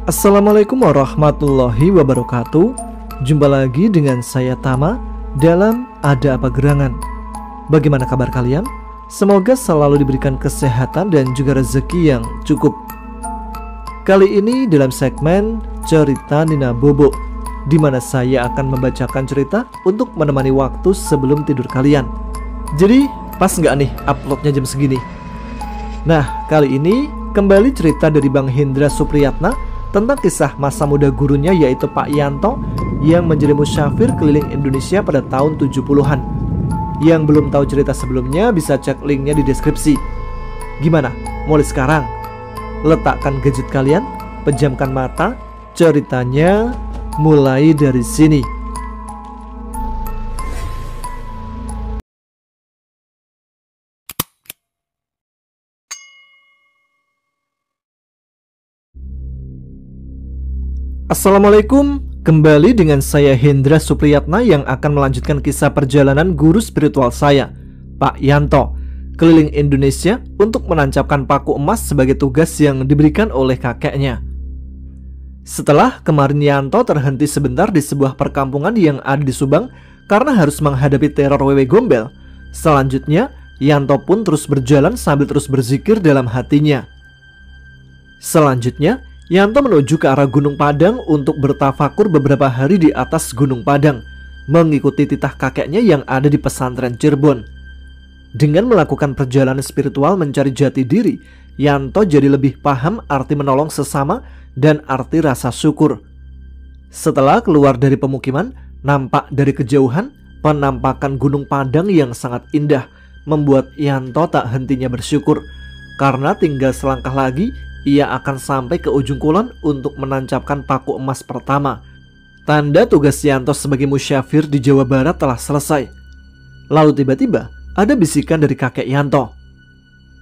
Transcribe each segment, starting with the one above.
Assalamualaikum warahmatullahi wabarakatuh. Jumpa lagi dengan saya Tama dalam Ada Apa Gerangan. Bagaimana kabar kalian? Semoga selalu diberikan kesehatan dan juga rezeki yang cukup. Kali ini dalam segmen Cerita Nina Bobo, di mana saya akan membacakan cerita untuk menemani waktu sebelum tidur kalian. Jadi pas nggak nih uploadnya jam segini? Nah, kali ini kembali cerita dari Bang Hendra Supriyatna tentang kisah masa muda gurunya, yaitu Pak Yanto yang menjadi musyafir keliling Indonesia pada tahun 70-an. Yang belum tahu cerita sebelumnya bisa cek linknya di deskripsi. Gimana? Mulai sekarang? Letakkan gadget kalian, pejamkan mata, ceritanya mulai dari sini. Assalamualaikum, kembali dengan saya Hendra Supriyatna yang akan melanjutkan kisah perjalanan guru spiritual saya, Pak Yanto, keliling Indonesia untuk menancapkan paku emas sebagai tugas yang diberikan oleh kakeknya. Setelah kemarin Yanto terhenti sebentar di sebuah perkampungan yang ada di Subang karena harus menghadapi teror wewe gombel, selanjutnya Yanto pun terus berjalan sambil terus berzikir dalam hatinya. Selanjutnya Yanto menuju ke arah Gunung Padang untuk bertafakur beberapa hari di atas Gunung Padang, mengikuti titah kakeknya yang ada di pesantren Cirebon. Dengan melakukan perjalanan spiritual mencari jati diri, Yanto jadi lebih paham arti menolong sesama dan arti rasa syukur. Setelah keluar dari pemukiman, nampak dari kejauhan penampakan Gunung Padang yang sangat indah, membuat Yanto tak hentinya bersyukur, karena tinggal selangkah lagi ia akan sampai ke ujung kulon untuk menancapkan paku emas pertama. Tanda tugas Yanto sebagai musyafir di Jawa Barat telah selesai. Lalu tiba-tiba ada bisikan dari kakek Yanto.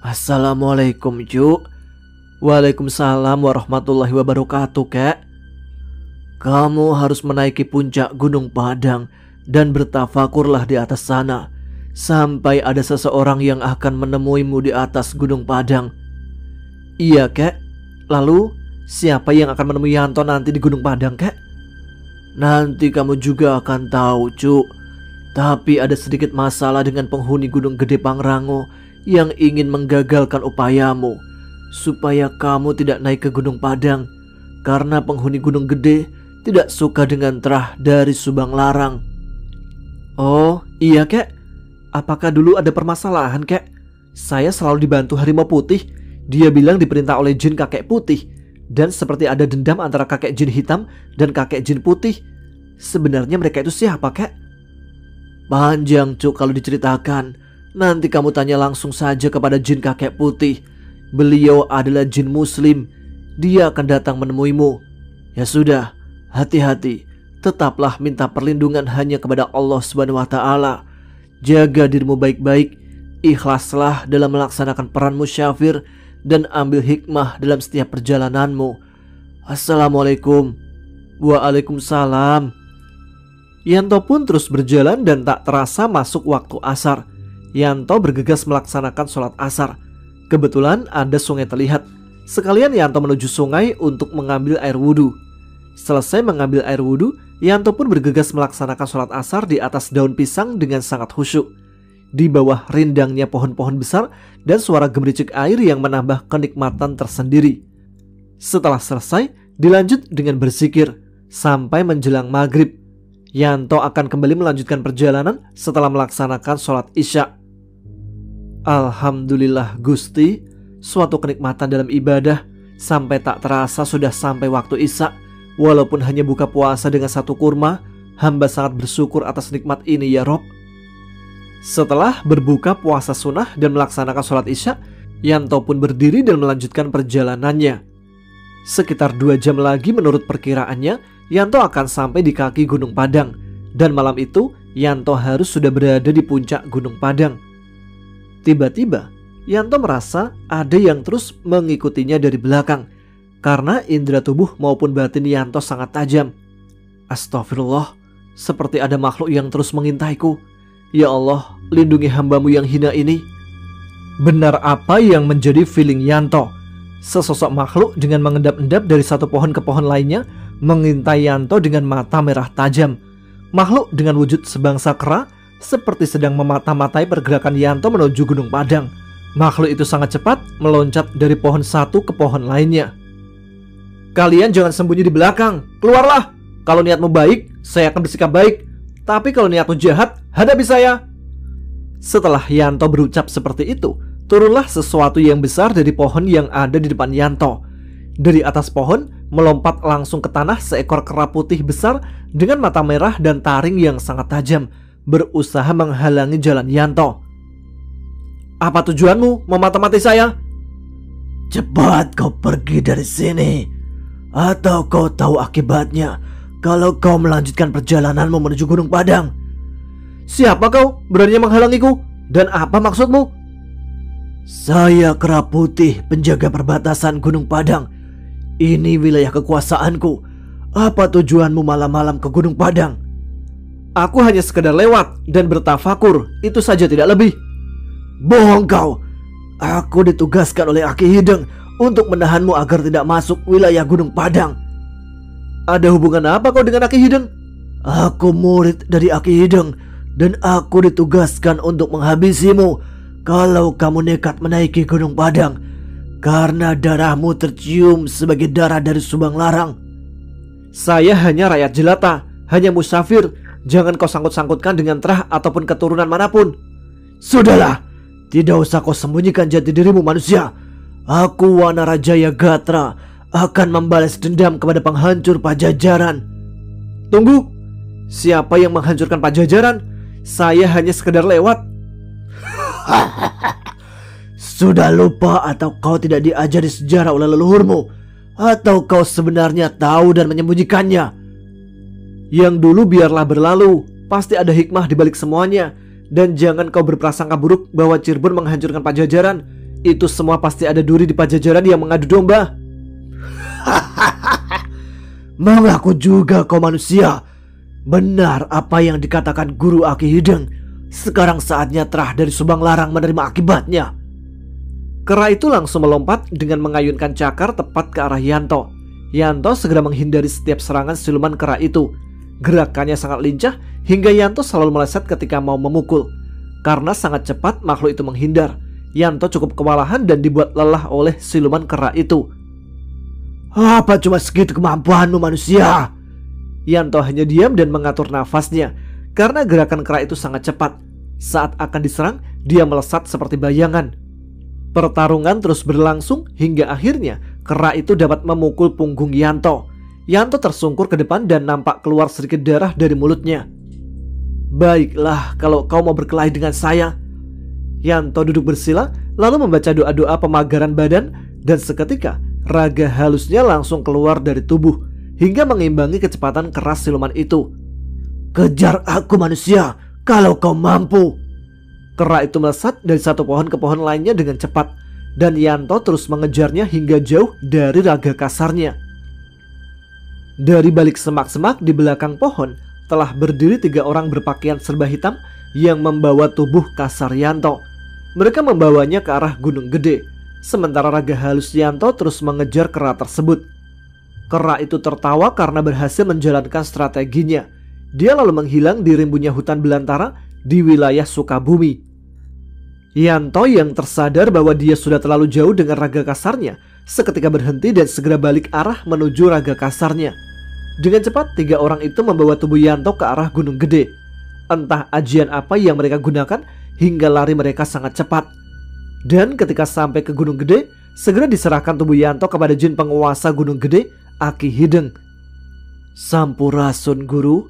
"Assalamualaikum, Cuk." "Waalaikumsalam warahmatullahi wabarakatuh, Kek." "Kamu harus menaiki puncak Gunung Padang dan bertafakurlah di atas sana, sampai ada seseorang yang akan menemuimu di atas Gunung Padang." "Iya, Kek. Lalu siapa yang akan menemui Yanto nanti di Gunung Padang, Kek?" "Nanti kamu juga akan tahu, Cuk. Tapi ada sedikit masalah dengan penghuni Gunung Gede Pangrango yang ingin menggagalkan upayamu supaya kamu tidak naik ke Gunung Padang, karena penghuni Gunung Gede tidak suka dengan terah dari Subang Larang." "Oh, iya, Kek. Apakah dulu ada permasalahan, Kek? Saya selalu dibantu harimau putih. Dia bilang diperintah oleh jin kakek putih, dan seperti ada dendam antara kakek jin hitam dan kakek jin putih. Sebenarnya mereka itu siapa, Kek?" "Panjang, Cuk, kalau diceritakan. Nanti kamu tanya langsung saja kepada jin kakek putih. Beliau adalah jin muslim. Dia akan datang menemuimu. Ya sudah, hati-hati. Tetaplah minta perlindungan hanya kepada Allah SWT. Jaga dirimu baik-baik. Ikhlaslah dalam melaksanakan peran musyafir dan ambil hikmah dalam setiap perjalananmu. Assalamualaikum." "Waalaikumsalam." Yanto pun terus berjalan dan tak terasa masuk waktu asar. Yanto bergegas melaksanakan sholat asar. Kebetulan ada sungai terlihat. Sekalian Yanto menuju sungai untuk mengambil air wudhu. Selesai mengambil air wudhu, Yanto pun bergegas melaksanakan sholat asar di atas daun pisang dengan sangat khusyuk. Di bawah rindangnya pohon-pohon besar dan suara gemericik air yang menambah kenikmatan tersendiri. Setelah selesai, dilanjut dengan berzikir sampai menjelang maghrib. Yanto akan kembali melanjutkan perjalanan setelah melaksanakan sholat isya. Alhamdulillah Gusti, suatu kenikmatan dalam ibadah. Sampai tak terasa sudah sampai waktu isya. Walaupun hanya buka puasa dengan satu kurma, hamba sangat bersyukur atas nikmat ini ya Rob. Setelah berbuka puasa sunnah dan melaksanakan sholat isya, Yanto pun berdiri dan melanjutkan perjalanannya. Sekitar 2 jam lagi menurut perkiraannya, Yanto akan sampai di kaki Gunung Padang. Dan malam itu, Yanto harus sudah berada di puncak Gunung Padang. Tiba-tiba, Yanto merasa ada yang terus mengikutinya dari belakang, karena indera tubuh maupun batin Yanto sangat tajam. Astagfirullah, seperti ada makhluk yang terus mengintaiku. Ya Allah, lindungi hambamu yang hina ini. Benar apa yang menjadi feeling Yanto. Sesosok makhluk dengan mengendap-endap dari satu pohon ke pohon lainnya mengintai Yanto dengan mata merah tajam. Makhluk dengan wujud sebangsa kera seperti sedang memata-matai pergerakan Yanto menuju Gunung Padang. Makhluk itu sangat cepat meloncat dari pohon satu ke pohon lainnya. Kalian jangan sembunyi di belakang, keluarlah. Kalau niatmu baik, saya akan bersikap baik. Tapi kalau niatmu jahat, hadapi saya. Setelah Yanto berucap seperti itu, turunlah sesuatu yang besar dari pohon yang ada di depan Yanto. Dari atas pohon, melompat langsung ke tanah seekor kera putih besar dengan mata merah dan taring yang sangat tajam, berusaha menghalangi jalan Yanto. Apa tujuanmu memata-matai saya? Cepat kau pergi dari sini, atau kau tahu akibatnya kalau kau melanjutkan perjalananmu menuju Gunung Padang. Siapa kau berani menghalangiku? Dan apa maksudmu? Saya kera putih, penjaga perbatasan Gunung Padang. Ini wilayah kekuasaanku. Apa tujuanmu malam-malam ke Gunung Padang? Aku hanya sekedar lewat dan bertafakur, itu saja, tidak lebih. Bohong kau. Aku ditugaskan oleh Aki Hideng untuk menahanmu agar tidak masuk wilayah Gunung Padang. Ada hubungan apa kau dengan Aki Hideng? Aku murid dari Aki Hideng dan aku ditugaskan untuk menghabisimu kalau kamu nekat menaiki Gunung Padang, karena darahmu tercium sebagai darah dari Subang Larang. Saya hanya rakyat jelata, hanya musafir. Jangan kau sangkut-sangkutkan dengan terah ataupun keturunan manapun. Sudahlah, tidak usah kau sembunyikan jati dirimu, manusia. Aku Wanarajaya Gatra akan membalas dendam kepada penghancur Pajajaran. Tunggu, siapa yang menghancurkan Pajajaran? Saya hanya sekedar lewat. Sudah lupa atau kau tidak diajari sejarah oleh leluhurmu? Atau kau sebenarnya tahu dan menyembunyikannya? Yang dulu biarlah berlalu, pasti ada hikmah di balik semuanya. Dan jangan kau berprasangka buruk bahwa Cirebon menghancurkan Pajajaran. Itu semua pasti ada duri di Pajajaran yang mengadu domba. Mengaku juga kau manusia. Benar apa yang dikatakan Guru Aki Hideng. Sekarang saatnya terah dari Subang Larang menerima akibatnya. Kera itu langsung melompat dengan mengayunkan cakar tepat ke arah Yanto. Yanto segera menghindari setiap serangan siluman kera itu. Gerakannya sangat lincah hingga Yanto selalu meleset ketika mau memukul. Karena sangat cepat makhluk itu menghindar, Yanto cukup kewalahan dan dibuat lelah oleh siluman kera itu. Apa cuma segitu kemampuanmu, manusia? Yanto hanya diam dan mengatur nafasnya, karena gerakan kera itu sangat cepat. Saat akan diserang, dia melesat seperti bayangan. Pertarungan terus berlangsung hingga akhirnya kera itu dapat memukul punggung Yanto. Yanto tersungkur ke depan dan nampak keluar sedikit darah dari mulutnya. Baiklah, kalau kau mau berkelahi dengan saya. Yanto duduk bersila lalu membaca doa-doa pemagaran badan, dan seketika raga halusnya langsung keluar dari tubuh hingga mengimbangi kecepatan keras siluman itu. Kejar aku, manusia, kalau kau mampu. Kera itu melesat dari satu pohon ke pohon lainnya dengan cepat, dan Yanto terus mengejarnya hingga jauh dari raga kasarnya. Dari balik semak-semak di belakang pohon telah berdiri 3 orang berpakaian serba hitam yang membawa tubuh kasar Yanto. Mereka membawanya ke arah Gunung Gede, sementara raga halus Yanto terus mengejar kera tersebut. Kera itu tertawa karena berhasil menjalankan strateginya. Dia lalu menghilang di rimbunnya hutan belantara di wilayah Sukabumi. Yanto yang tersadar bahwa dia sudah terlalu jauh dengan raga kasarnya seketika berhenti dan segera balik arah menuju raga kasarnya. Dengan cepat 3 orang itu membawa tubuh Yanto ke arah Gunung Gede. Entah ajian apa yang mereka gunakan hingga lari mereka sangat cepat. Dan ketika sampai ke Gunung Gede, segera diserahkan tubuh Yanto kepada jin penguasa Gunung Gede, Aki Hideng. Sampurasun Guru.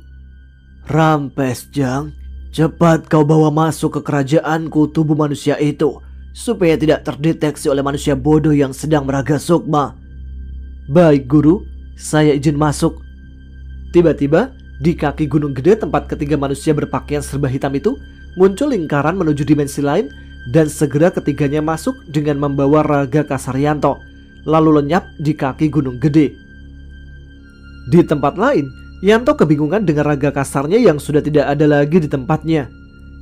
Rampes Jang, cepat kau bawa masuk ke kerajaanku tubuh manusia itu, supaya tidak terdeteksi oleh manusia bodoh yang sedang meraga sukma. Baik Guru, saya izin masuk. Tiba-tiba di kaki Gunung Gede tempat ketiga manusia berpakaian serba hitam itu muncul lingkaran menuju dimensi lain, dan segera ketiganya masuk dengan membawa raga kasar Yanto, lalu lenyap di kaki Gunung Gede. Di tempat lain, Yanto kebingungan dengan raga kasarnya yang sudah tidak ada lagi di tempatnya.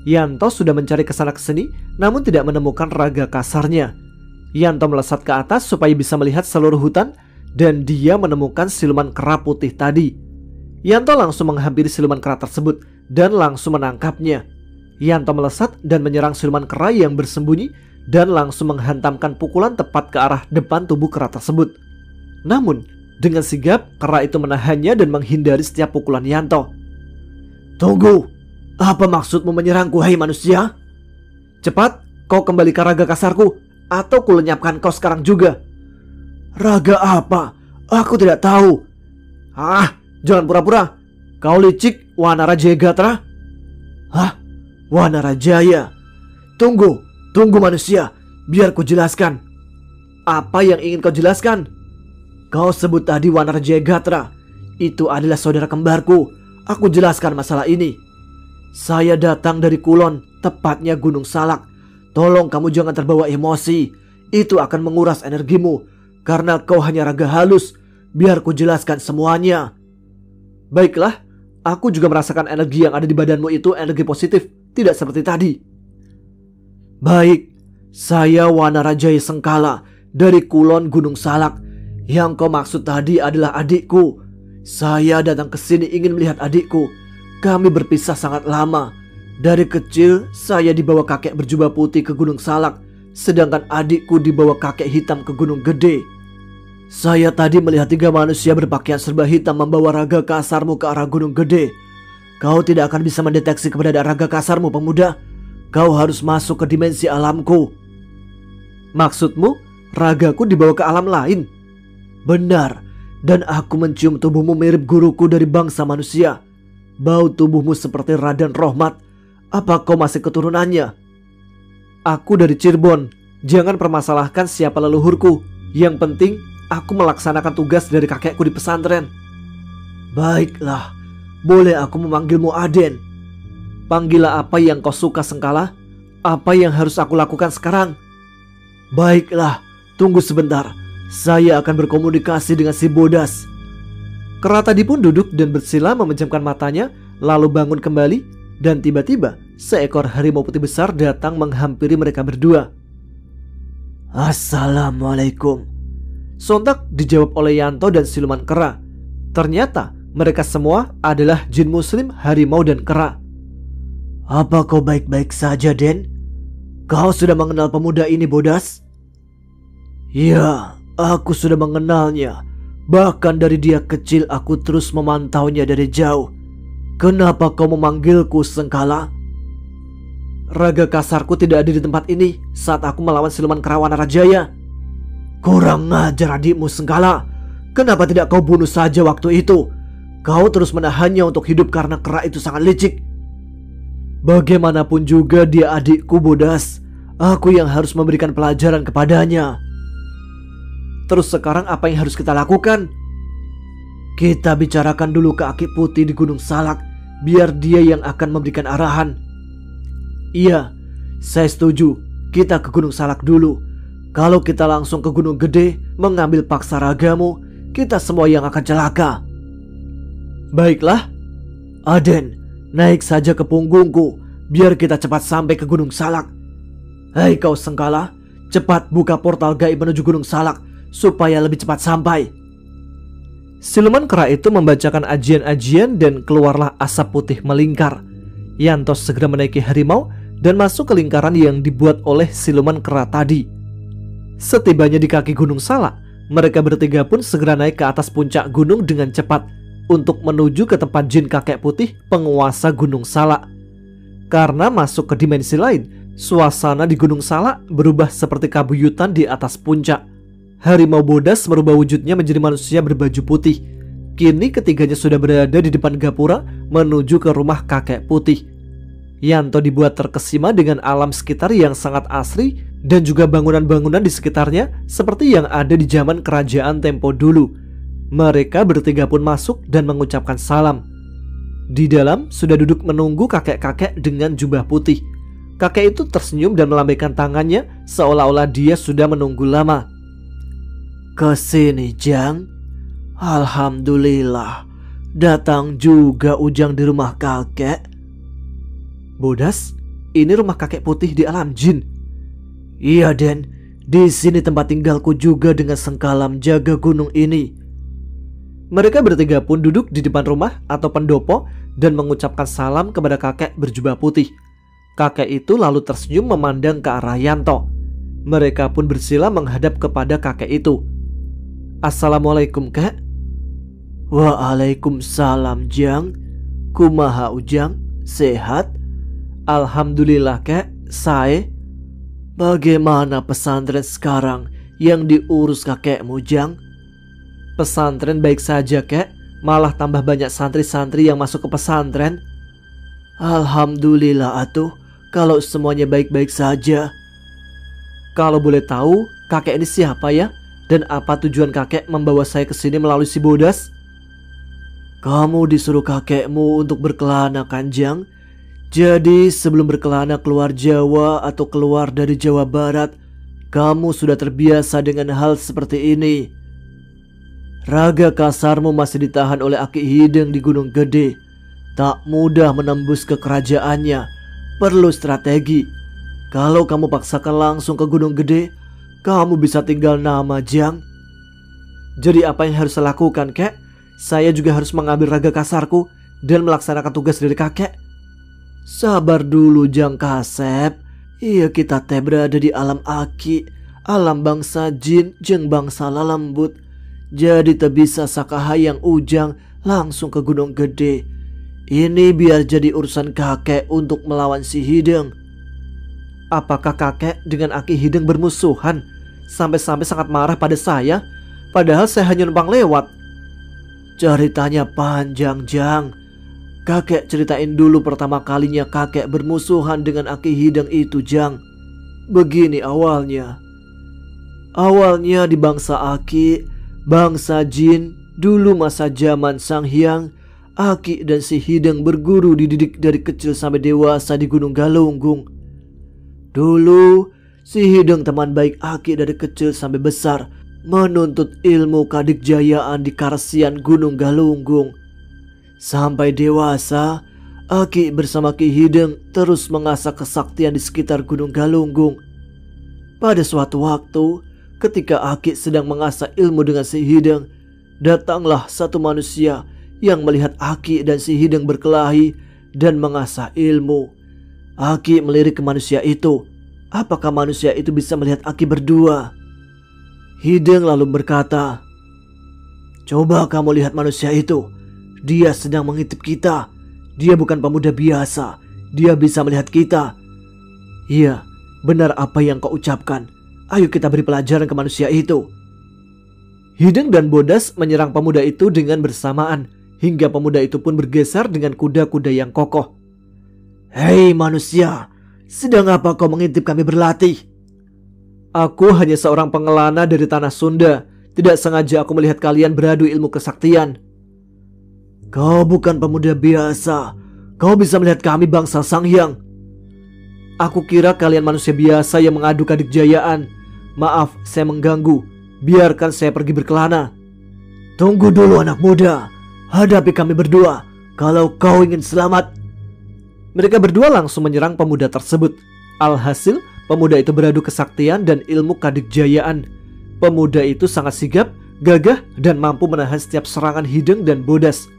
Yanto sudah mencari kesana kesini namun tidak menemukan raga kasarnya. Yanto melesat ke atas supaya bisa melihat seluruh hutan dan dia menemukan siluman kera putih tadi. Yanto langsung menghampiri siluman kera tersebut dan langsung menangkapnya. Yanto melesat dan menyerang siluman kera yang bersembunyi dan langsung menghantamkan pukulan tepat ke arah depan tubuh kera tersebut. Namun, dengan sigap kera itu menahannya dan menghindari setiap pukulan Yanto. "Tunggu, apa maksudmu menyerangku, hai manusia? Cepat, kau kembali ke raga kasarku, atau kulenyapkan kau sekarang juga." "Raga apa? Aku tidak tahu." "Ah, jangan pura-pura. Kau licik, Wanarajaya Gatra." "Hah? Wanarajaya? Tunggu manusia, biar ku jelaskan." "Apa yang ingin kau jelaskan?" "Kau sebut tadi Wanarajaya Gatra. Itu adalah saudara kembarku. Aku jelaskan masalah ini. Saya datang dari Kulon, tepatnya Gunung Salak. Tolong kamu jangan terbawa emosi. Itu akan menguras energimu, karena kau hanya raga halus. Biar ku jelaskan semuanya." "Baiklah, aku juga merasakan energi yang ada di badanmu itu energi positif, tidak seperti tadi." "Baik, saya Wanarajaya Sengkala dari Kulon Gunung Salak. Yang kau maksud tadi adalah adikku. Saya datang ke sini ingin melihat adikku. Kami berpisah sangat lama. Dari kecil saya dibawa kakek berjubah putih ke Gunung Salak, sedangkan adikku dibawa kakek hitam ke Gunung Gede. Saya tadi melihat 3 manusia berpakaian serba hitam membawa raga kasarmu ke arah Gunung Gede. Kau tidak akan bisa mendeteksi keberadaan raga kasarmu, pemuda. Kau harus masuk ke dimensi alamku." "Maksudmu, ragaku dibawa ke alam lain?" "Benar, dan aku mencium tubuhmu mirip guruku dari bangsa manusia. Bau tubuhmu seperti Raden Rohmat. Apa kau masih keturunannya?" "Aku dari Cirebon. Jangan permasalahkan siapa leluhurku. Yang penting aku melaksanakan tugas dari kakekku di pesantren." "Baiklah, boleh aku memanggilmu Aden?" "Panggillah apa yang kau suka, Sengkala. Apa yang harus aku lakukan sekarang?" "Baiklah, tunggu sebentar. Saya akan berkomunikasi dengan si Bodas." Kera tadi pun duduk dan bersila memejamkan matanya, lalu bangun kembali, dan tiba-tiba seekor harimau putih besar datang menghampiri mereka berdua. "Assalamualaikum." Sontak dijawab oleh Yanto dan siluman kera. Ternyata mereka semua adalah jin muslim, harimau dan kera. "Apa kau baik-baik saja, Den? Kau sudah mengenal pemuda ini, Bodas?" "Ya, aku sudah mengenalnya. Bahkan dari dia kecil aku terus memantaunya dari jauh. Kenapa kau memanggilku Sengkala?" "Raga kasarku tidak ada di tempat ini saat aku melawan siluman kera Wanarajaya." "Kurang ajar adikmu, Sengkala. Kenapa tidak kau bunuh saja waktu itu? Kau terus menahannya untuk hidup karena kera itu sangat licik." "Bagaimanapun juga dia adikku, Bodas. Aku yang harus memberikan pelajaran kepadanya." "Terus sekarang apa yang harus kita lakukan?" "Kita bicarakan dulu ke Aki Putih di Gunung Salak, biar dia yang akan memberikan arahan." "Iya, saya setuju. Kita ke Gunung Salak dulu. Kalau kita langsung ke Gunung Gede mengambil paksa ragamu, kita semua yang akan celaka." "Baiklah, Aden, naik saja ke punggungku, biar kita cepat sampai ke Gunung Salak. Hei kau Sengkala, cepat buka portal gaib menuju Gunung Salak supaya lebih cepat sampai." Siluman kera itu membacakan ajian-ajian dan keluarlah asap putih melingkar. Yanto segera menaiki harimau dan masuk ke lingkaran yang dibuat oleh siluman kera tadi. Setibanya di kaki Gunung Salak, mereka bertiga pun segera naik ke atas puncak gunung dengan cepat untuk menuju ke tempat jin kakek putih penguasa Gunung Salak. Karena masuk ke dimensi lain, suasana di Gunung Salak berubah seperti kabuyutan di atas puncak. Harimau Bodas merubah wujudnya menjadi manusia berbaju putih. Kini ketiganya sudah berada di depan gapura menuju ke rumah kakek putih. Yanto dibuat terkesima dengan alam sekitar yang sangat asri dan juga bangunan-bangunan di sekitarnya seperti yang ada di zaman kerajaan tempo dulu. Mereka bertiga pun masuk dan mengucapkan salam. Di dalam sudah duduk menunggu kakek-kakek dengan jubah putih. Kakek itu tersenyum dan melambaikan tangannya seolah-olah dia sudah menunggu lama. "Kesini, Jang. Alhamdulillah, datang juga Ujang di rumah kakek." "Bodas, ini rumah kakek putih di alam jin." "Iya, Den. Di sini tempat tinggalku juga dengan sengkalam jaga gunung ini. Mereka bertiga pun duduk di depan rumah atau pendopo dan mengucapkan salam kepada kakek berjubah putih. Kakek itu lalu tersenyum memandang ke arah Yanto. Mereka pun bersila menghadap kepada kakek itu. Assalamualaikum, Kek. Waalaikumsalam, Jang. Kumaha Ujang? Sehat? Alhamdulillah, Kek. Sae. Bagaimana pesantren sekarang yang diurus kakekmu, Jang? Pesantren baik saja, Kek. Malah tambah banyak santri-santri yang masuk ke pesantren. Alhamdulillah atuh, kalau semuanya baik-baik saja. Kalau boleh tahu, kakek ini siapa ya? Dan apa tujuan kakek membawa saya ke sini melalui si Bodas? Kamu disuruh kakekmu untuk berkelana, kan, Jang? Jadi sebelum berkelana keluar Jawa atau keluar dari Jawa Barat, kamu sudah terbiasa dengan hal seperti ini. Raga kasarmu masih ditahan oleh Aki Hideng di Gunung Gede. Tak mudah menembus ke kerajaannya. Perlu strategi. Kalau kamu paksakan langsung ke Gunung Gede, kamu bisa tinggal nama, Jang. Jadi apa yang harus saya lakukan, Kek? Saya juga harus mengambil raga kasarku dan melaksanakan tugas dari kakek. Sabar dulu, Jang Kasep. Iya, kita teh berada di alam Aki, alam bangsa jin jeung bangsa lalembut. Jadi tak bisa sakahayang Ujang langsung ke Gunung Gede. Ini biar jadi urusan kakek untuk melawan si Hideng. Apakah kakek dengan Aki Hideng bermusuhan sampai-sampai sangat marah pada saya? Padahal saya hanya numpang lewat. Ceritanya panjang, Jang. Kakek ceritain dulu pertama kalinya kakek bermusuhan dengan Aki Hideng itu, Jang. Begini awalnya. Awalnya di bangsa Aki, bangsa jin, dulu masa zaman Sang Hyang, Aki dan si Hideng berguru dididik dari kecil sampai dewasa di Gunung Galunggung. Dulu, si Hideng teman baik Aki dari kecil sampai besar, menuntut ilmu kadikjayaan di Karesian Gunung Galunggung. Sampai dewasa, Aki bersama Ki Hideng terus mengasah kesaktian di sekitar Gunung Galunggung. Pada suatu waktu, ketika Aki sedang mengasah ilmu dengan si Hideng, datanglah satu manusia yang melihat Aki dan si Hideng berkelahi dan mengasah ilmu. Aki melirik ke manusia itu. Apakah manusia itu bisa melihat Aki berdua? Hideng lalu berkata, "Coba kamu lihat manusia itu. Dia sedang mengintip kita. Dia bukan pemuda biasa. Dia bisa melihat kita." Iya, benar apa yang kau ucapkan. Ayo kita beri pelajaran ke manusia itu. Hideng dan Bodas menyerang pemuda itu dengan bersamaan, hingga pemuda itu pun bergeser dengan kuda-kuda yang kokoh. "Hei manusia, sedang apa kau mengintip kami berlatih?" "Aku hanya seorang pengelana dari tanah Sunda. Tidak sengaja aku melihat kalian beradu ilmu kesaktian." "Kau bukan pemuda biasa. Kau bisa melihat kami bangsa Sang Hyang." "Aku kira kalian manusia biasa yang mengadu kadikjayaan. Maaf, saya mengganggu. Biarkan saya pergi berkelana." "Tunggu dulu anak muda. Hadapi kami berdua kalau kau ingin selamat." Mereka berdua langsung menyerang pemuda tersebut. Alhasil, pemuda itu beradu kesaktian dan ilmu kadikjayaan. Pemuda itu sangat sigap, gagah, dan mampu menahan setiap serangan Hideng dan Bodas.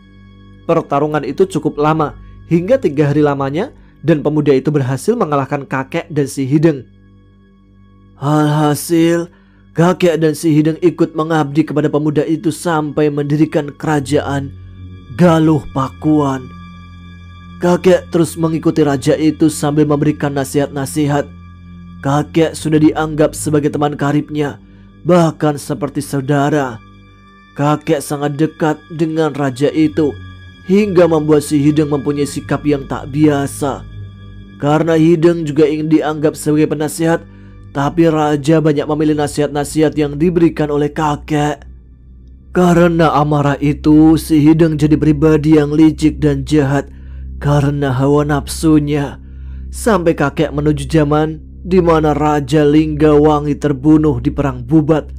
Pertarungan itu cukup lama, hingga 3 hari lamanya, dan pemuda itu berhasil mengalahkan kakek dan si Hideng. Alhasil, kakek dan si Hideng ikut mengabdi kepada pemuda itu sampai mendirikan kerajaan Galuh Pakuan. Kakek terus mengikuti raja itu sambil memberikan nasihat-nasihat. Kakek sudah dianggap sebagai teman karibnya, bahkan seperti saudara. Kakek sangat dekat dengan raja itu, hingga membuat si Hideng mempunyai sikap yang tak biasa. Karena Hideng juga ingin dianggap sebagai penasihat, tapi raja banyak memilih nasihat-nasihat yang diberikan oleh kakek. Karena amarah itu, si Hideng jadi pribadi yang licik dan jahat karena hawa nafsunya. Sampai kakek menuju zaman di mana Raja Linggawangi terbunuh di Perang Bubat.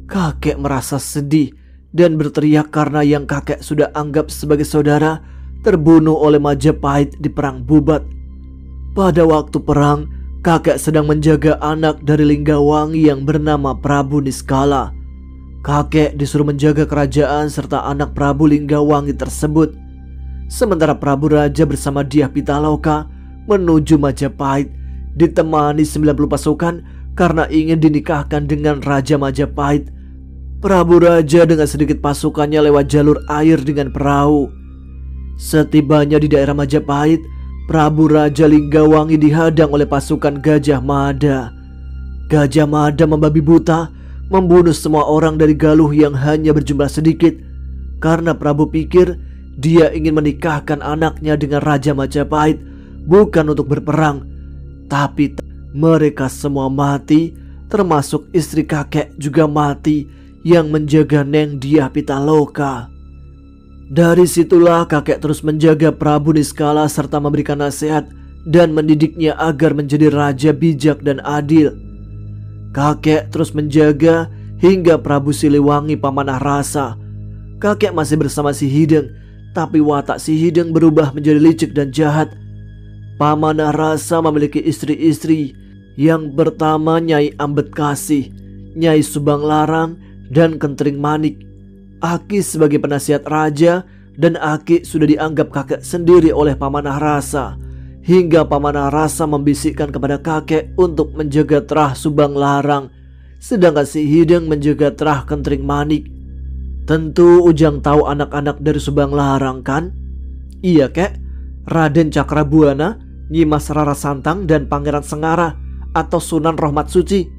Kakek merasa sedih dan berteriak karena yang kakek sudah anggap sebagai saudara terbunuh oleh Majapahit di Perang Bubat. Pada waktu perang, Kakek sedang menjaga anak dari Linggawangi yang bernama Prabu Niskala. Kakek disuruh menjaga kerajaan serta anak Prabu Linggawangi tersebut. Sementara Prabu Raja bersama Dyah Pitaloka menuju Majapahit ditemani 90 pasukan karena ingin dinikahkan dengan Raja Majapahit. Prabu Raja dengan sedikit pasukannya lewat jalur air dengan perahu. Setibanya di daerah Majapahit, Prabu Raja Linggawangi dihadang oleh pasukan Gajah Mada. Gajah Mada membabi buta, membunuh semua orang dari Galuh yang hanya berjumlah sedikit. Karena Prabu pikir dia ingin menikahkan anaknya dengan Raja Majapahit, bukan untuk berperang. Tapi mereka semua mati, termasuk istri kakek juga mati yang menjaga Neng Dyah Pitaloka. Dari situlah kakek terus menjaga Prabu Niskala serta memberikan nasihat dan mendidiknya agar menjadi raja bijak dan adil. Kakek terus menjaga hingga Prabu Siliwangi Pamanah Rasa. Kakek masih bersama Si Hideng, tapi watak Si Hideng berubah menjadi licik dan jahat. Pamanah Rasa memiliki istri-istri. Yang pertama Nyai Ambetkasih, Nyai Subang Larang, dan Kentring Manik. Aki sebagai penasihat raja, dan Aki sudah dianggap kakek sendiri oleh Pamanah Rasa. Hingga Pamanah Rasa membisikkan kepada kakek untuk menjaga terah Subang Larang, sedangkan Si Hideng menjaga terah Kentring Manik. Tentu Ujang tahu anak-anak dari Subang Larang kan? Iya kek, Raden Cakrabuana, Nyimas Rara Santang, dan Pangeran Sengara atau Sunan Rohmat Suci.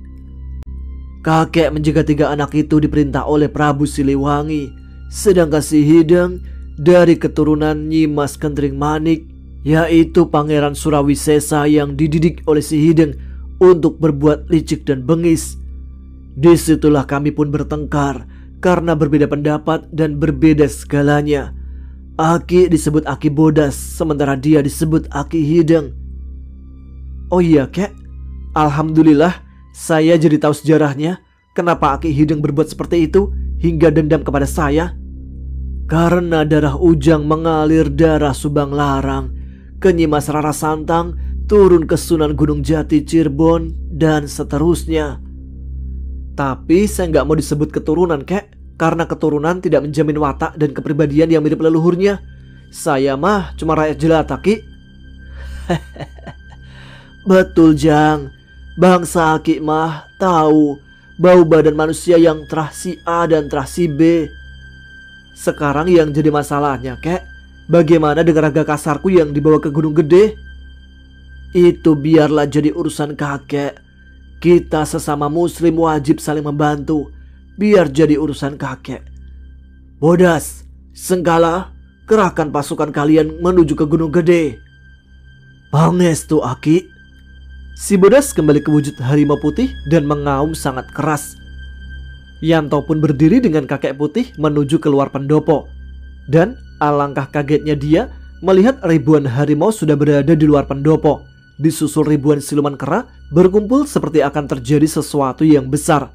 Kakek menjaga 3 anak itu diperintah oleh Prabu Siliwangi, sedangkan Si Hideng dari keturunan Nyimas Kentring Manik, yaitu Pangeran Surawisesa yang dididik oleh Si Hideng untuk berbuat licik dan bengis. Disitulah kami pun bertengkar karena berbeda pendapat dan berbeda segalanya. Aki disebut Aki Bodas, sementara dia disebut Aki Hideng. Oh iya kek, alhamdulillah saya jadi tahu sejarahnya kenapa Aki Hideng berbuat seperti itu hingga dendam kepada saya. Karena darah Ujang mengalir darah Subang Larang ke Nyimas Rara Santang, turun ke Sunan Gunung Jati Cirebon, dan seterusnya. Tapi saya nggak mau disebut keturunan kek, karena keturunan tidak menjamin watak dan kepribadian yang mirip leluhurnya. Saya mah cuma rakyat jelata Ki. Betul Jang, bangsa Aki mah tahu bau badan manusia yang terah si A dan terah si B. Sekarang yang jadi masalahnya kek, bagaimana dengan raga kasarku yang dibawa ke Gunung Gede? Itu biarlah jadi urusan kakek. Kita sesama muslim wajib saling membantu. Biar jadi urusan kakek. Bodas, Senggala, kerahkan pasukan kalian menuju ke Gunung Gede. Pangestu Aki. Si Bodas kembali ke wujud harimau putih dan mengaum sangat keras. Yanto pun berdiri dengan kakek putih menuju keluar pendopo. Dan alangkah kagetnya dia melihat ribuan harimau sudah berada di luar pendopo, disusul ribuan siluman kera berkumpul seperti akan terjadi sesuatu yang besar.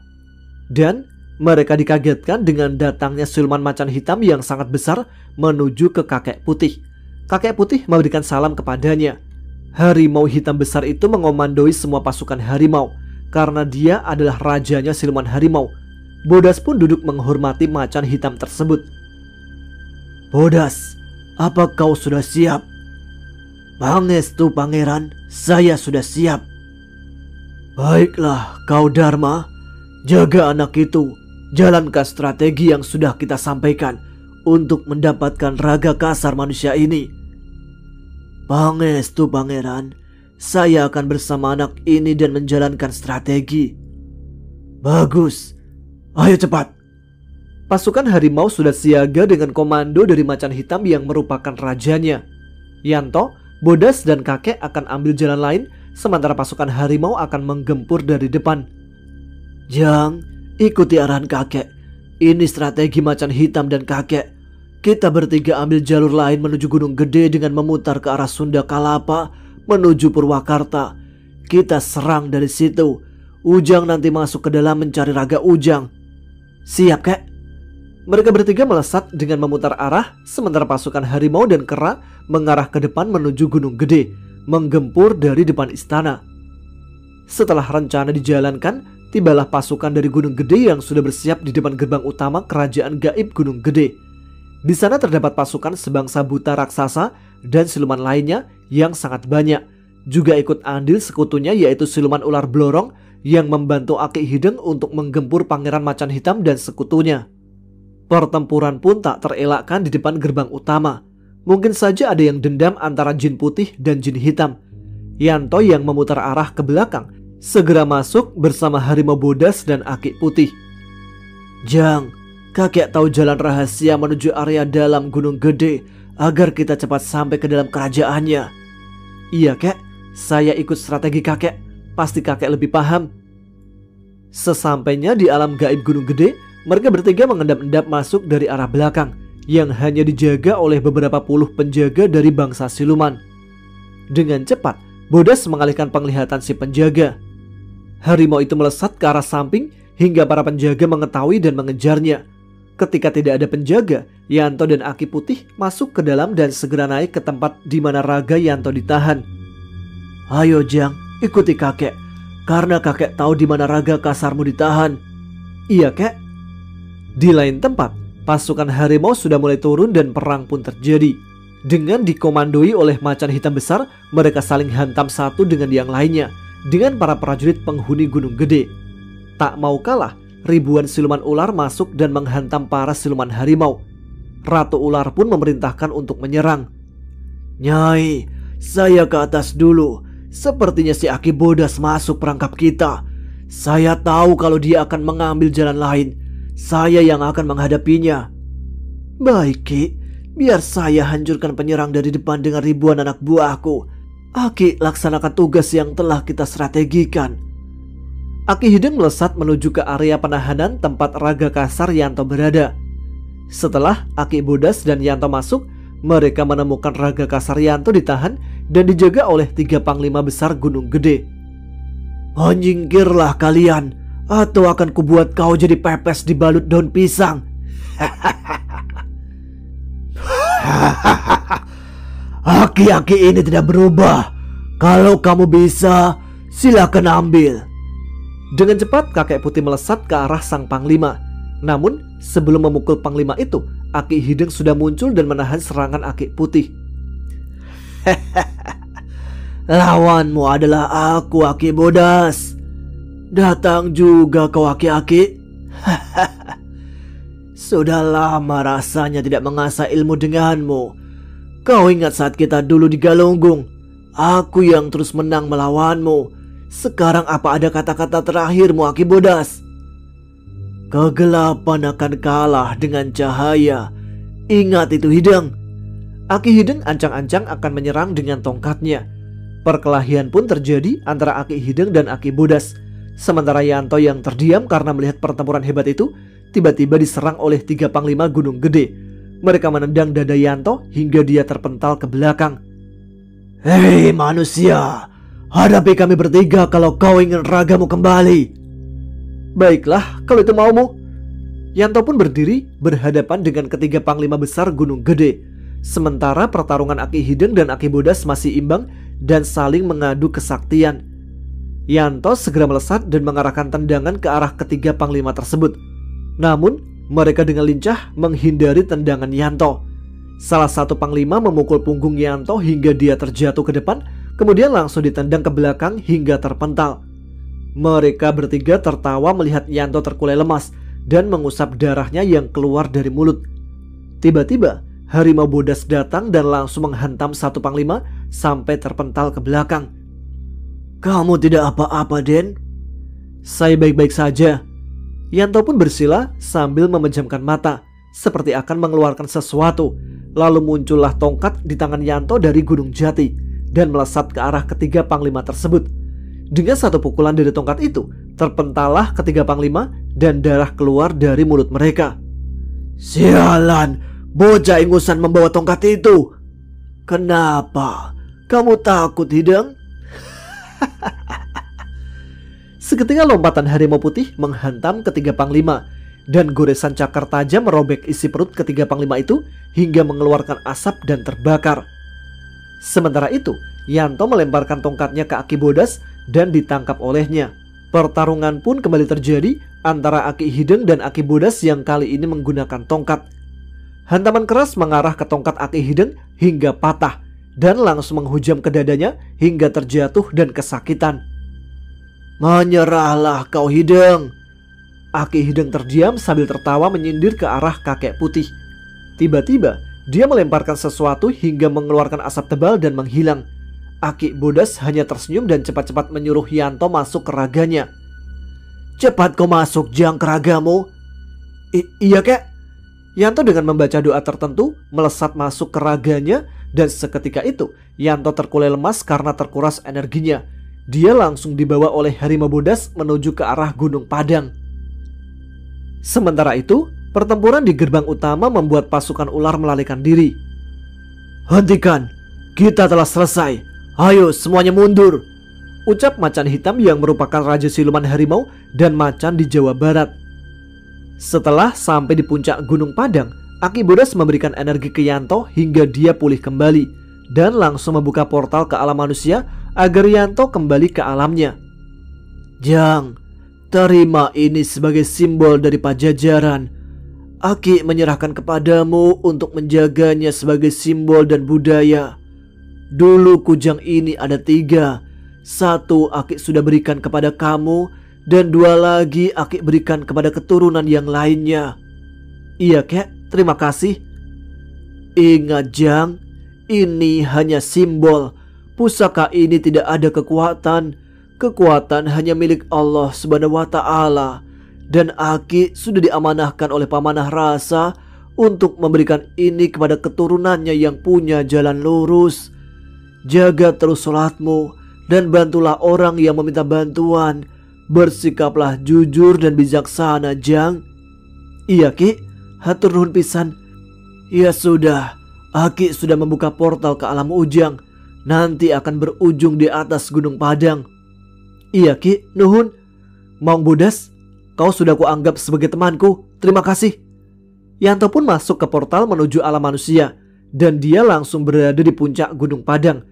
Dan mereka dikagetkan dengan datangnya siluman macan hitam yang sangat besar menuju ke kakek putih. Kakek putih memberikan salam kepadanya. Harimau hitam besar itu mengomandoi semua pasukan harimau karena dia adalah rajanya siluman harimau. Bodas pun duduk menghormati macan hitam tersebut. Bodas, apa kau sudah siap? Pangestu pangeran, saya sudah siap. Baiklah kau Dharma, jaga anak itu. Jalankan strategi yang sudah kita sampaikan untuk mendapatkan raga kasar manusia ini. Pangestu pangeran, saya akan bersama anak ini dan menjalankan strategi. Bagus, ayo cepat. Pasukan harimau sudah siaga dengan komando dari macan hitam yang merupakan rajanya. Yanto, Bodas, dan kakek akan ambil jalan lain, sementara pasukan harimau akan menggempur dari depan. Jang, ikuti arahan kakek. Ini strategi macan hitam dan kakek. Kita bertiga ambil jalur lain menuju Gunung Gede dengan memutar ke arah Sunda Kalapa menuju Purwakarta. Kita serang dari situ. Ujang nanti masuk ke dalam mencari raga Ujang. Siap kek. Mereka bertiga melesat dengan memutar arah, sementara pasukan harimau dan kera mengarah ke depan menuju Gunung Gede, menggempur dari depan istana. Setelah rencana dijalankan, tibalah pasukan dari Gunung Gede yang sudah bersiap di depan gerbang utama kerajaan gaib Gunung Gede. Di sana terdapat pasukan sebangsa buta raksasa dan siluman lainnya yang sangat banyak. Juga ikut andil sekutunya yaitu siluman ular blorong yang membantu Aki Hideng untuk menggempur Pangeran Macan Hitam dan sekutunya. Pertempuran pun tak terelakkan di depan gerbang utama. Mungkin saja ada yang dendam antara jin putih dan jin hitam. Yanto yang memutar arah ke belakang segera masuk bersama Harimau Bodas dan Aki Putih. "Jang, kakek tahu jalan rahasia menuju area dalam Gunung Gede agar kita cepat sampai ke dalam kerajaannya." "Iya kek, saya ikut strategi kakek. Pasti kakek lebih paham." Sesampainya di alam gaib Gunung Gede, mereka bertiga mengendap-endap masuk dari arah belakang yang hanya dijaga oleh beberapa puluh penjaga dari bangsa siluman. Dengan cepat, Bodas mengalihkan penglihatan si penjaga. Harimau itu melesat ke arah samping hingga para penjaga mengetahui dan mengejarnya. Ketika tidak ada penjaga, Yanto dan Aki Putih masuk ke dalam dan segera naik ke tempat di mana raga Yanto ditahan. "Ayo Jang, ikuti kakek, karena kakek tahu di mana raga kasarmu ditahan." "Iya kek." Di lain tempat, pasukan harimau sudah mulai turun dan perang pun terjadi. Dengan dikomandoi oleh macan hitam besar, mereka saling hantam satu dengan yang lainnya dengan para prajurit penghuni Gunung Gede. Tak mau kalah, ribuan siluman ular masuk dan menghantam para siluman harimau. Ratu Ular pun memerintahkan untuk menyerang. "Nyai, saya ke atas dulu. Sepertinya si Aki Bodas masuk perangkap kita. Saya tahu kalau dia akan mengambil jalan lain. Saya yang akan menghadapinya." "Baik Ki, biar saya hancurkan penyerang dari depan dengan ribuan anak buahku. Aki laksanakan tugas yang telah kita strategikan." Aki Hideng melesat menuju ke area penahanan tempat raga kasar Yanto berada. Setelah Aki Bodas dan Yanto masuk, mereka menemukan raga kasar Yanto ditahan dan dijaga oleh 3 panglima besar Gunung Gede. "Menyingkirlah kalian, atau akan kubuat kau jadi pepes dibalut daun pisang." "Aki-aki ini tidak berubah. Kalau kamu bisa, silakan ambil." Dengan cepat kakek putih melesat ke arah sang panglima. Namun sebelum memukul panglima itu, Aki Hideng sudah muncul dan menahan serangan Aki Putih. "Lawanmu adalah aku, Aki Bodas. Datang juga kau, Aki-aki." "Sudah lama rasanya tidak mengasah ilmu denganmu. Kau ingat saat kita dulu di Galunggung? Aku yang terus menang melawanmu. Sekarang apa ada kata-kata terakhirmu, Aki Bodas?" "Kegelapan akan kalah dengan cahaya. Ingat itu, Hideng." Aki Hideng ancang-ancang akan menyerang dengan tongkatnya. Perkelahian pun terjadi antara Aki Hideng dan Aki Bodas. Sementara Yanto yang terdiam karena melihat pertempuran hebat itu, tiba-tiba diserang oleh 3 panglima Gunung Gede. Mereka menendang dada Yanto hingga dia terpental ke belakang. "Hei manusia, hadapi kami bertiga kalau kau ingin ragamu kembali." "Baiklah, kalau itu maumu." Yanto pun berdiri berhadapan dengan ketiga panglima besar Gunung Gede. Sementara pertarungan Aki Hideng dan Aki Bodas masih imbang dan saling mengadu kesaktian. Yanto segera melesat dan mengarahkan tendangan ke arah ketiga panglima tersebut. Namun mereka dengan lincah menghindari tendangan Yanto. Salah satu panglima memukul punggung Yanto hingga dia terjatuh ke depan, kemudian langsung ditendang ke belakang hingga terpental. Mereka bertiga tertawa melihat Yanto terkulai lemas dan mengusap darahnya yang keluar dari mulut. Tiba-tiba Harimau Bodas datang dan langsung menghantam satu panglima sampai terpental ke belakang. "Kamu tidak apa-apa, Den?" "Saya baik-baik saja." Yanto pun bersila sambil memejamkan mata, seperti akan mengeluarkan sesuatu. Lalu muncullah tongkat di tangan Yanto dari Gunung Jati dan melesat ke arah ketiga panglima tersebut. Dengan satu pukulan dari tongkat itu, terpentallah ketiga panglima dan darah keluar dari mulut mereka. "Sialan, bocah ingusan membawa tongkat itu." "Kenapa? Kamu takut, Hideng?" Seketika lompatan harimau putih menghantam ketiga panglima dan goresan cakar tajam merobek isi perut ketiga panglima itu hingga mengeluarkan asap dan terbakar. Sementara itu, Yanto melemparkan tongkatnya ke Aki Bodas dan ditangkap olehnya. Pertarungan pun kembali terjadi antara Aki Hideng dan Aki Bodas yang kali ini menggunakan tongkat. Hantaman keras mengarah ke tongkat Aki Hideng hingga patah dan langsung menghujam ke dadanya hingga terjatuh dan kesakitan. "Menyerahlah kau Hideng." Aki Hideng terdiam sambil tertawa menyindir ke arah kakek putih. Tiba-tiba dia melemparkan sesuatu hingga mengeluarkan asap tebal dan menghilang. Aki Bodas hanya tersenyum dan cepat-cepat menyuruh Yanto masuk ke raganya. "Cepat kau masuk, Jang, ke ragamu." Iya kek." Yanto dengan membaca doa tertentu melesat masuk ke raganya dan seketika itu Yanto terkulai lemas karena terkuras energinya. Dia langsung dibawa oleh Harimau Bodas menuju ke arah Gunung Padang. Sementara itu, pertempuran di gerbang utama membuat pasukan ular melarikan diri. "Hentikan, kita telah selesai. Ayo semuanya mundur," ucap macan hitam yang merupakan raja siluman harimau dan macan di Jawa Barat. Setelah sampai di puncak Gunung Padang, Aki Bodas memberikan energi ke Yanto hingga dia pulih kembali dan langsung membuka portal ke alam manusia agar Yanto kembali ke alamnya. "Jang, terima ini sebagai simbol dari Pajajaran. Aki menyerahkan kepadamu untuk menjaganya sebagai simbol dan budaya. Dulu kujang ini ada 3. 1 Aki sudah berikan kepada kamu dan 2 lagi Aki berikan kepada keturunan yang lainnya." "Iya kek, terima kasih." "Ingat Jang, ini hanya simbol. Pusaka ini tidak ada kekuatan. Kekuatan hanya milik Allah Subhanahu wa Ta'ala. Dan Aki sudah diamanahkan oleh Pamanah Rasa untuk memberikan ini kepada keturunannya yang punya jalan lurus. Jaga terus sholatmu dan bantulah orang yang meminta bantuan. Bersikaplah jujur dan bijaksana, Jang." "Iya Ki, hatur nuhun pisan." "Ya sudah, Aki sudah membuka portal ke alam ujang. Nanti akan berujung di atas Gunung Padang." "Iya Ki, nuhun." "Maung Bodas, kau sudah kuanggap sebagai temanku. Terima kasih." Yanto pun masuk ke portal menuju alam manusia dan dia langsung berada di puncak Gunung Padang.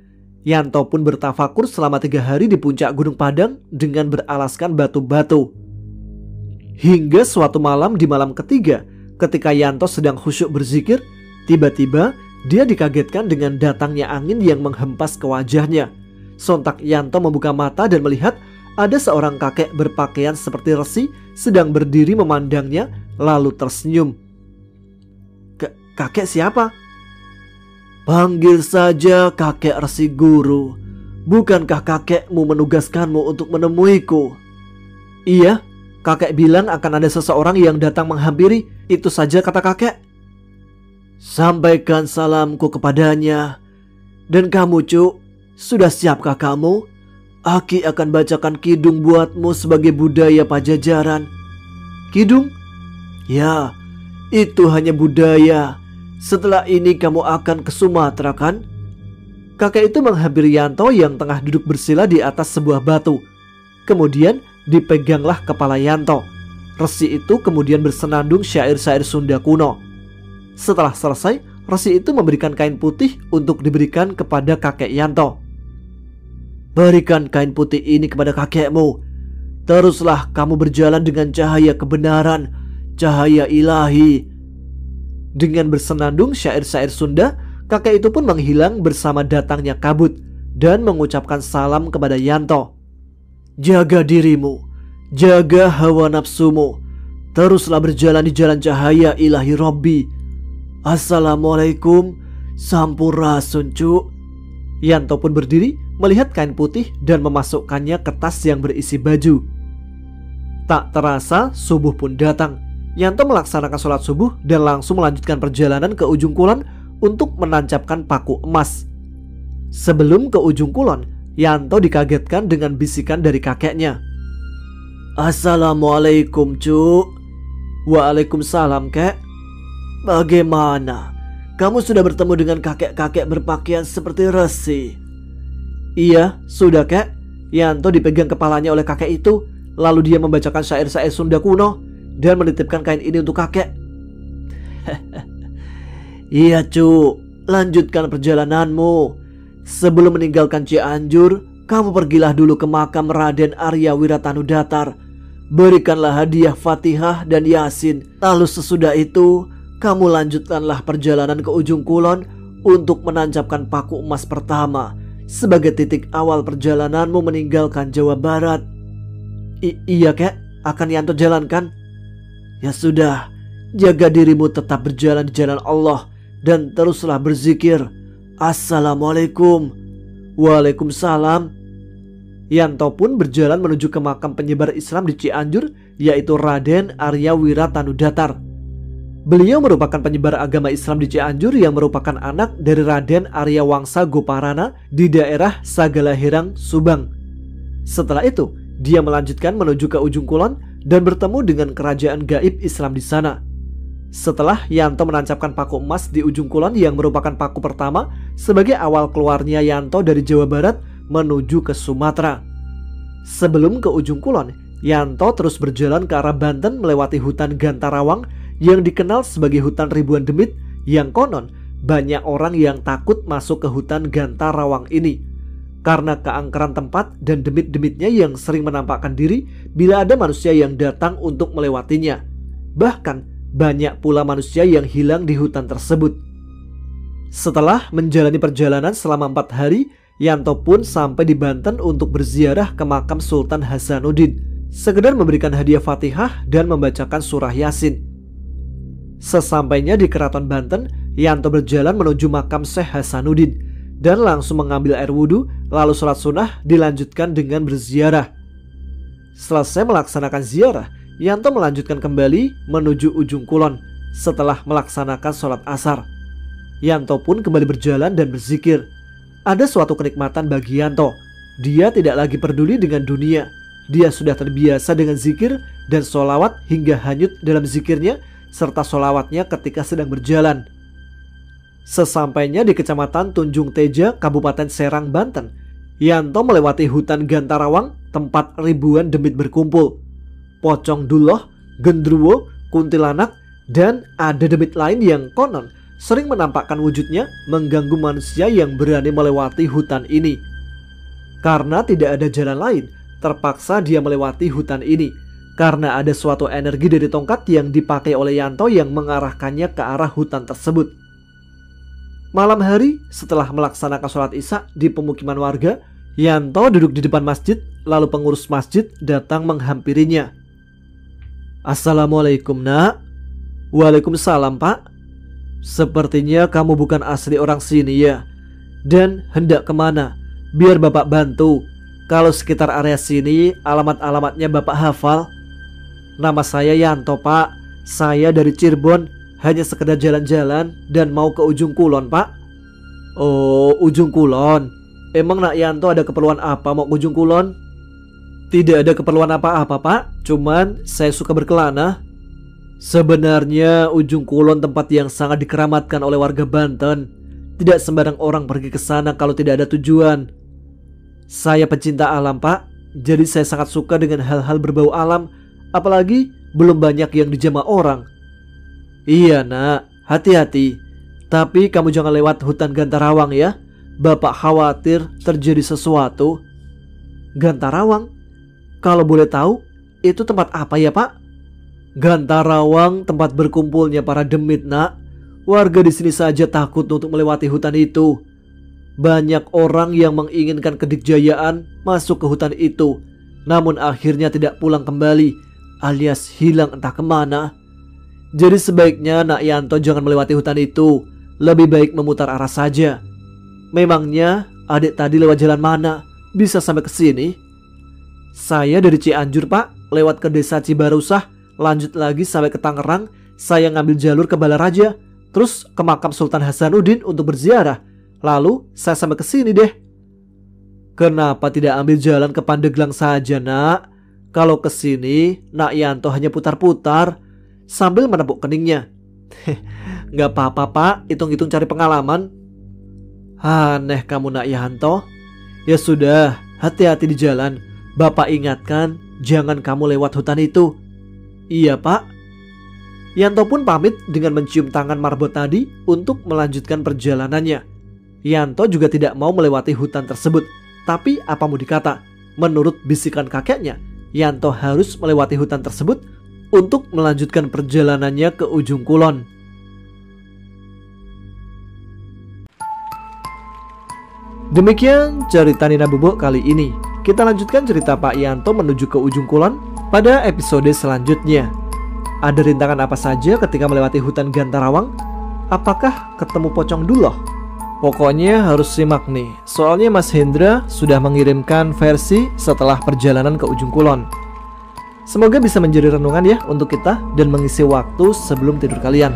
Yanto pun bertafakur selama 3 hari di puncak Gunung Padang dengan beralaskan batu-batu. Hingga suatu malam di malam ketiga, ketika Yanto sedang khusyuk berzikir, tiba-tiba dia dikagetkan dengan datangnya angin yang menghempas ke wajahnya. Sontak Yanto membuka mata dan melihat ada seorang kakek berpakaian seperti resi sedang berdiri memandangnya lalu tersenyum. Kakek siapa?" "Panggil saja kakek Resi Guru. Bukankah kakekmu menugaskanmu untuk menemuiku?" "Iya, kakek bilang akan ada seseorang yang datang menghampiri. Itu saja kata kakek." "Sampaikan salamku kepadanya. Dan kamu, Cuk, sudah siapkah kamu? Aki akan bacakan kidung buatmu sebagai budaya Pajajaran." "Kidung?" "Ya, itu hanya budaya. Setelah ini kamu akan ke Sumatera, kan?" Kakek itu menghampiri Yanto yang tengah duduk bersila di atas sebuah batu. Kemudian dipeganglah kepala Yanto. Resi itu kemudian bersenandung syair-syair Sunda kuno. Setelah selesai, resi itu memberikan kain putih untuk diberikan kepada kakek Yanto. "Berikan kain putih ini kepada kakekmu. Teruslah kamu berjalan dengan cahaya kebenaran, cahaya ilahi." Dengan bersenandung syair-syair Sunda, kakek itu pun menghilang bersama datangnya kabut dan mengucapkan salam kepada Yanto. "Jaga dirimu, jaga hawa nafsumu. Teruslah berjalan di jalan cahaya ilahi Robbi. Assalamualaikum, sampurasun, Cuk." Yanto pun berdiri melihat kain putih dan memasukkannya ke tas yang berisi baju. Tak terasa subuh pun datang. Yanto melaksanakan sholat subuh dan langsung melanjutkan perjalanan ke ujung kulon untuk menancapkan paku emas. Sebelum ke ujung kulon, Yanto dikagetkan dengan bisikan dari kakeknya. "Assalamualaikum, Cuk." "Waalaikumsalam, Kek." "Bagaimana? Kamu sudah bertemu dengan kakek-kakek berpakaian seperti resi?" "Iya, sudah, Kek." Yanto dipegang kepalanya oleh kakek itu, lalu dia membacakan syair-syair Sunda kuno dan menitipkan kain ini untuk kakek. "Iya, Cuk, lanjutkan perjalananmu. Sebelum meninggalkan Cianjur, kamu pergilah dulu ke makam Raden Arya Wiratanudatar. Berikanlah hadiah Fatihah dan Yasin. Lalu sesudah itu, kamu lanjutkanlah perjalanan ke ujung kulon untuk menancapkan paku emas pertama sebagai titik awal perjalananmu meninggalkan Jawa Barat. Iya kek, akan Yanto jalankan. Ya sudah, jaga dirimu tetap berjalan di jalan Allah dan teruslah berzikir. Assalamualaikum. Waalaikumsalam. Yanto pun berjalan menuju ke makam penyebar Islam di Cianjur, yaitu Raden Arya Wiratanudatar. Beliau merupakan penyebar agama Islam di Cianjur yang merupakan anak dari Raden Arya Wangsa Goparana di daerah Sagalahirang, Subang. Setelah itu, dia melanjutkan menuju ke ujung kulon dan bertemu dengan kerajaan gaib Islam di sana. Setelah Yanto menancapkan paku emas di ujung kulon yang merupakan paku pertama sebagai awal keluarnya Yanto dari Jawa Barat menuju ke Sumatera. Sebelum ke ujung kulon, Yanto terus berjalan ke arah Banten melewati hutan Gantarawang yang dikenal sebagai hutan ribuan demit, yang konon banyak orang yang takut masuk ke hutan Gantarawang ini karena keangkeran tempat dan demit-demitnya yang sering menampakkan diri bila ada manusia yang datang untuk melewatinya. Bahkan banyak pula manusia yang hilang di hutan tersebut. Setelah menjalani perjalanan selama 4 hari, Yanto pun sampai di Banten untuk berziarah ke makam Sultan Hasanuddin, sekedar memberikan hadiah Fatihah dan membacakan surah Yasin. Sesampainya di Keraton Banten, Yanto berjalan menuju makam Syekh Hasanuddin dan langsung mengambil air wudhu, lalu sholat sunnah dilanjutkan dengan berziarah. Selesai melaksanakan ziarah, Yanto melanjutkan kembali menuju ujung kulon setelah melaksanakan sholat asar. Yanto pun kembali berjalan dan berzikir. Ada suatu kenikmatan bagi Yanto. Dia tidak lagi peduli dengan dunia. Dia sudah terbiasa dengan zikir dan sholawat hingga hanyut dalam zikirnya serta sholawatnya ketika sedang berjalan. Sesampainya di Kecamatan Tunjung Teja, Kabupaten Serang, Banten, Yanto melewati hutan Gantarawang tempat ribuan demit berkumpul. Pocong Duloh, Gendruwo, Kuntilanak, dan ada demit lain yang konon sering menampakkan wujudnya mengganggu manusia yang berani melewati hutan ini. Karena tidak ada jalan lain, terpaksa dia melewati hutan ini karena ada suatu energi dari tongkat yang dipakai oleh Yanto yang mengarahkannya ke arah hutan tersebut. Malam hari, setelah melaksanakan sholat isya di pemukiman warga, Yanto duduk di depan masjid, lalu pengurus masjid datang menghampirinya. Assalamualaikum, Nak. Waalaikumsalam, Pak. Sepertinya kamu bukan asli orang sini ya. Dan hendak kemana? Biar Bapak bantu. Kalau sekitar area sini alamat-alamatnya Bapak hafal. Nama saya Yanto, Pak. Saya dari Cirebon, hanya sekedar jalan-jalan dan mau ke ujung kulon, Pak. Oh, ujung kulon. Emang Nak Yanto ada keperluan apa mau ke ujung kulon? Tidak ada keperluan apa-apa, Pak. Cuman saya suka berkelana. Sebenarnya ujung kulon tempat yang sangat dikeramatkan oleh warga Banten. Tidak sembarang orang pergi ke sana kalau tidak ada tujuan. Saya pecinta alam, Pak. Jadi saya sangat suka dengan hal-hal berbau alam. Apalagi belum banyak yang dijamah orang. Iya, Nak, hati-hati. Tapi kamu jangan lewat hutan Gantarawang ya. Bapak khawatir terjadi sesuatu. Gantarawang? Kalau boleh tahu, itu tempat apa ya, Pak? Gantarawang tempat berkumpulnya para demit, Nak. Warga di sini saja takut untuk melewati hutan itu. Banyak orang yang menginginkan kedikjayaan masuk ke hutan itu, namun akhirnya tidak pulang kembali, alias hilang entah kemana. Jadi sebaiknya Nak Yanto jangan melewati hutan itu. Lebih baik memutar arah saja. Memangnya adik tadi lewat jalan mana? Bisa sampai ke sini? Saya dari Cianjur, Pak. Lewat ke desa Cibarusah, lanjut lagi sampai ke Tangerang. Saya ngambil jalur ke Balaraja, terus ke makam Sultan Hasanuddin untuk berziarah. Lalu saya sampai ke sini deh. Kenapa tidak ambil jalan ke Pandeglang saja, Nak? Kalau ke sini, Nak Yanto hanya putar-putar sambil menepuk keningnya. Gak apa-apa, Pak. Hitung-hitung cari pengalaman. Aneh kamu, Nak Yanto. Ya sudah, hati-hati di jalan. Bapak ingatkan, jangan kamu lewat hutan itu. Iya, Pak. Yanto pun pamit dengan mencium tangan marbot tadi untuk melanjutkan perjalanannya. Yanto juga tidak mau melewati hutan tersebut Tapi apa mau dikata, menurut bisikan kakeknya, Yanto harus melewati hutan tersebut untuk melanjutkan perjalanannya ke ujung kulon. Demikian cerita Nina Bobo kali ini. Kita lanjutkan cerita Pak Yanto menuju ke ujung kulon pada episode selanjutnya. Ada rintangan apa saja ketika melewati hutan Gantarawang? Apakah ketemu pocong duloh? Pokoknya harus simak nih, soalnya Mas Hendra sudah mengirimkan versi setelah perjalanan ke ujung kulon. Semoga bisa menjadi renungan ya untuk kita dan mengisi waktu sebelum tidur kalian.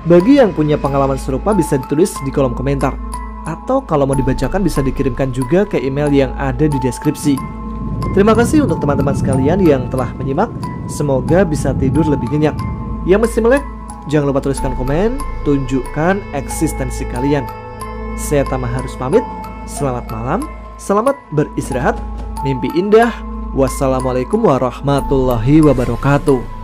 Bagi yang punya pengalaman serupa bisa ditulis di kolom komentar, atau kalau mau dibacakan bisa dikirimkan juga ke email yang ada di deskripsi. Terima kasih untuk teman-teman sekalian yang telah menyimak. Semoga bisa tidur lebih nyenyak. Yang masih melek, jangan lupa tuliskan komen, tunjukkan eksistensi kalian. Saya Tama harus pamit. Selamat malam, selamat beristirahat, mimpi indah. Wassalamualaikum warahmatullahi wabarakatuh.